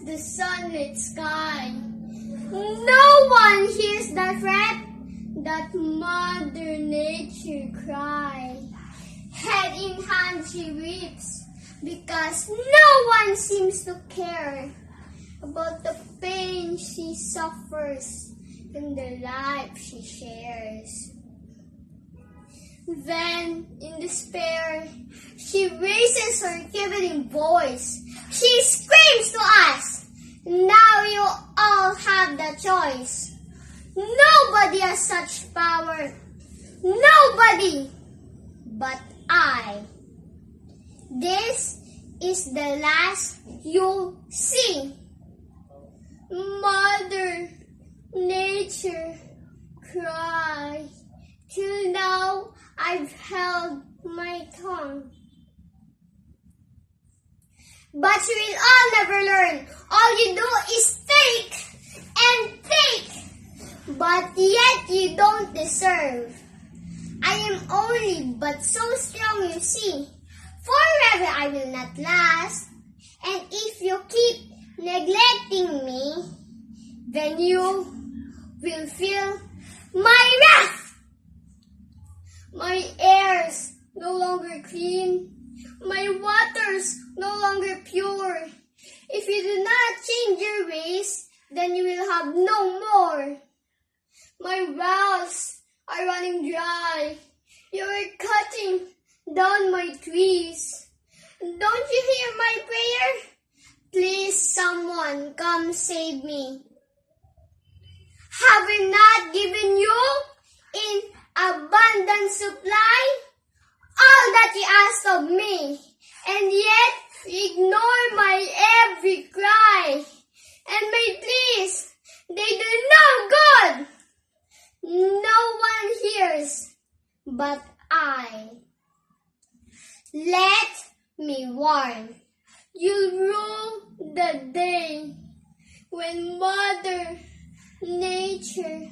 the sunlit sky. No one hears the threat that Mother Nature cry. Head in hand she weeps because no one seems to care about the pain she suffers and the life she shares. Then, in despair, she raises her quivering voice. She screams to us, "Now you all have the choice. Nobody has such power. Nobody but I. This is the last you'll see." Mother Nature cries. Till now, I've held my tongue. But you will all never learn. All you do is take and take. But yet you don't deserve. I am only but so strong, you see. Forever I will not last. And if you keep neglecting me, then you will feel my wrath. My air's no longer clean. My water's no longer pure. If you do not change your ways, then you will have no more. My wells are running dry. You are cutting down my trees. Don't you hear my prayer? Please, someone, come save me. Have I not given you in abundant supply all that you asked of me, and yet you ignore my every cry and my pleas? They do no good. No one hears but I. Let me warn, you'll rue the day when Mother Nature